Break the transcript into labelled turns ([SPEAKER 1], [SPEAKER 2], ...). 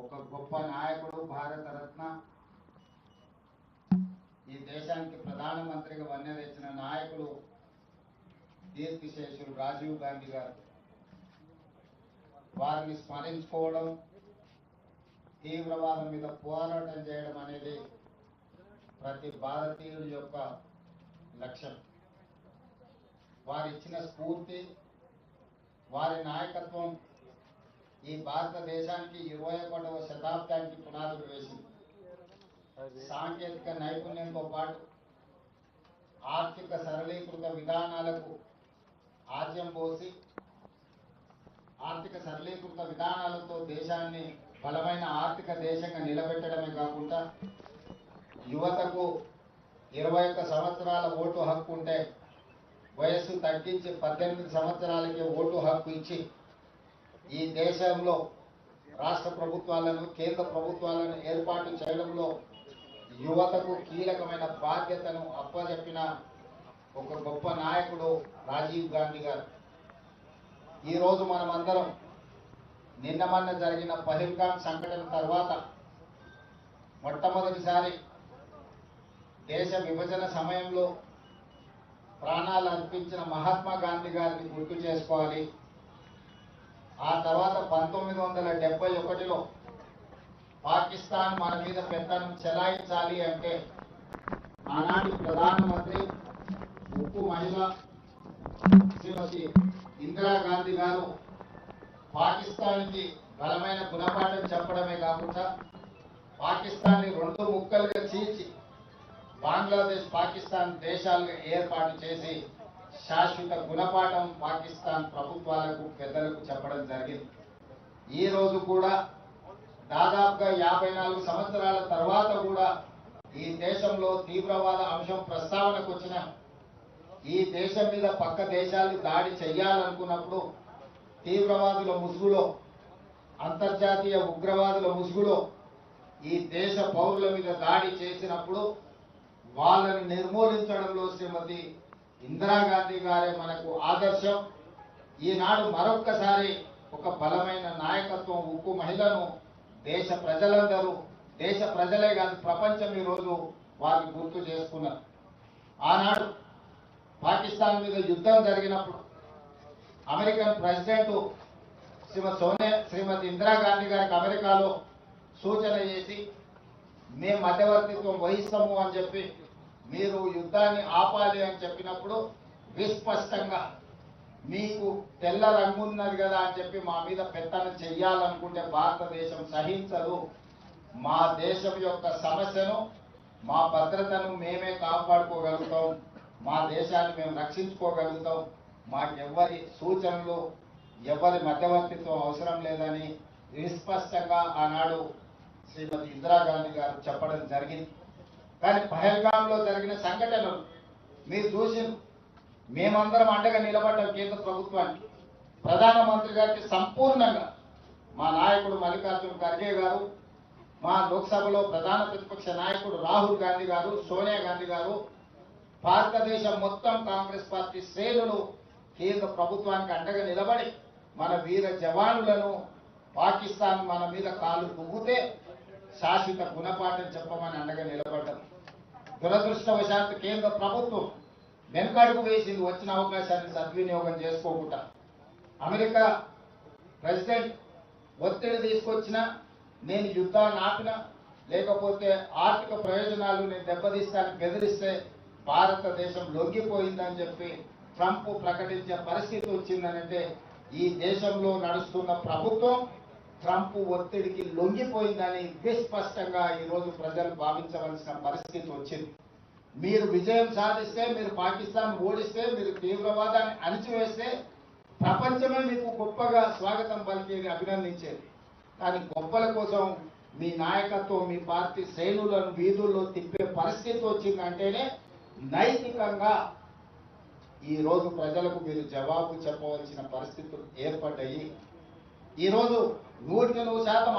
[SPEAKER 1] ఒక గొప్ప నాయకుడు, భారత రత్న, ఈ దేశానికి ప్రధానమంత్రిగా వన్నె తెచ్చిన నాయకుడు కీర్తిశేషులు రాజీవ్ గాంధీ గారు. వారిని స్మరించుకోవడం, తీవ్రవాదం మీద పోరాటం చేయడం అనేది ప్రతి భారతీయుడి యొక్క లక్ష్యం. వారిచ్చిన స్ఫూర్తి, వారి నాయకత్వం ఈ భారతదేశానికి 21వ శతాబ్దానికి పునాదులు వేసింది. సాంకేతిక నైపుణ్యంతో పాటు ఆర్థిక సరళీకృత విధానాలకు ఆద్యం పోసి ఆర్థిక సరళీకృత విధానాలతో దేశాన్ని బలమైన ఆర్థిక దేశంగా నిలబెట్టడమే కాకుండా యువతకు 21 సంవత్సరాల ఓటు హక్కు ఉంటే వయస్సు తగ్గించి 18 సంవత్సరాలకి ఓటు హక్కు ఇచ్చి ఈ దేశంలో రాష్ట్ర ప్రభుత్వాలను, కేంద్ర ప్రభుత్వాలను ఏర్పాటు చేయడంలో యువతకు కీలకమైన బాధ్యతను అప్పచెప్పిన ఒక గొప్ప నాయకుడు రాజీవ్ గాంధీ గారు. ఈరోజు మనమందరం నిన్న మొన్న జరిగిన పహల్గామ్ సంఘటన తర్వాత మొట్టమొదటిసారి దేశ విభజన సమయంలో ప్రాణాలు అర్పించిన మహాత్మా గాంధీ గారిని గుర్తు చేసుకోవాలి. ఆ తర్వాత 1971లో పాకిస్తాన్ మన మీద పెత్తనం చెలాయించాలి అంటే ఆనాటి ప్రధానమంత్రి, ఉక్కు మహిళ శ్రీమతి ఇందిరాగాంధీ గారు పాకిస్తాన్కి బలమైన గుణపాఠం చెప్పడమే కాకుండా పాకిస్తాన్ని 2 ముక్కలుగా చీల్చి బంగ్లాదేశ్, పాకిస్తాన్ దేశాలుగా ఏర్పాటు చేసి శాశ్వత గుణపాఠం పాకిస్తాన్ ప్రభుత్వాలకు, పెద్దలకు చెప్పడం జరిగింది. ఈ రోజు కూడా దాదాపుగా 54 సంవత్సరాల తర్వాత కూడా ఈ దేశంలో తీవ్రవాద అంశం ప్రస్తావనకు వచ్చిన, ఈ దేశం మీద పక్క దేశాలు దాడి చేయాలనుకున్నప్పుడు తీవ్రవాదుల ముసుగులో, అంతర్జాతీయ ఉగ్రవాదుల ముసుగులో ఈ దేశ పౌరుల మీద దాడి చేసినప్పుడు వాళ్ళని నిర్మూలించడంలో శ్రీమతి ఇందిరాగాంధీ గారే మనకు ఆదర్శం. ఈనాడు మరొక్కసారి ఒక బలమైన నాయకత్వం, ఉక్కు మహిళను దేశ ప్రజలందరూ, దేశ ప్రజలే కాదు ప్రపంచం ఈరోజు వారిని గుర్తు చేసుకున్నారు. ఆనాడు పాకిస్తాన్ మీద యుద్ధం జరిగినప్పుడు అమెరికన్ ప్రెసిడెంట్ శ్రీమతి ఇందిరాగాంధీ గారికి అమెరికాలో సూచన చేసి మేము మధ్యవర్తిత్వం వహిస్తాము అని చెప్పి, మీరు యుద్ధాన్ని ఆపాలి అని చెప్పినప్పుడు విస్పష్టంగా మీకు తెల్ల రంగు ఉన్నది కదా అని చెప్పి మా మీద పెత్తనం చెయ్యాలనుకుంటే భారతదేశం సహించదు, మా దేశం యొక్క సమస్యను, మా భద్రతను మేమే కాపాడుకోగలుగుతాం, మా దేశాన్ని మేము రక్షించుకోగలుగుతాం, మాకెవ్వరి సూచనలు, ఎవరి మధ్యవర్తిత్వం అవసరం లేదని విస్పష్టంగా ఆనాడు శ్రీమతి ఇందిరాగాంధీ గారు చెప్పడం జరిగింది. కానీ పహల్గామ్లో జరిగిన సంఘటనలు మీరు చూసి మేమందరం అండగా నిలబడ్డాం. కేంద్ర ప్రభుత్వానికి, ప్రధానమంత్రి గారికి సంపూర్ణంగా మా నాయకుడు మల్లికార్జున ఖర్గే గారు, మా లోక్సభలో ప్రధాన ప్రతిపక్ష నాయకుడు రాహుల్ గాంధీ గారు, సోనియా గాంధీ గారు, భారతదేశం మొత్తం కాంగ్రెస్ పార్టీ శ్రేణులు కేంద్ర ప్రభుత్వానికి అండగా నిలబడి మన వీర జవానులను, పాకిస్తాన్ మన మీద కాలు దువ్వుతే శాశ్వత గుణపాఠం చెప్పమని అండగా నిలబడ్డాం. దురదృష్టవశాత్తు కేంద్ర ప్రభుత్వం వెనుకడుగు వేసింది, వచ్చిన అవకాశాన్ని సద్వినియోగం చేసుకోకుండా. అమెరికా ప్రెసిడెంట్ ఒత్తిడి తీసుకొచ్చినా, నేను యుద్ధాన్ని ఆపినా, లేకపోతే ఆర్థిక ప్రయోజనాలు నేను దెబ్బతీస్తానికి బెదిరిస్తే భారతదేశం లొంగిపోయిందని చెప్పి ట్రంప్ ప్రకటించే పరిస్థితి వచ్చిందనంటే ఈ దేశంలో నడుస్తున్న ప్రభుత్వం ట్రంప్ ఒత్తిడికి లొంగిపోయిందని విస్పష్టంగా ఈరోజు ప్రజలు భావించవలసిన పరిస్థితి వచ్చింది. మీరు విజయం సాధిస్తే, మీరు పాకిస్తాన్ ఓడిస్తే, మీరు తీవ్రవాదాన్ని అణిచివేస్తే ప్రపంచమే మీకు గొప్పగా స్వాగతం పలికేది, అభినందించేది. కానీ గొప్పల కోసం మీ నాయకత్వం, మీ పార్టీ శ్రేణులను వీధుల్లో తిప్పే పరిస్థితి వచ్చిందంటేనే నైతికంగా ఈరోజు ప్రజలకు మీరు జవాబు చెప్పవలసిన పరిస్థితులు ఏర్పడ్డాయి. ఈరోజు 100%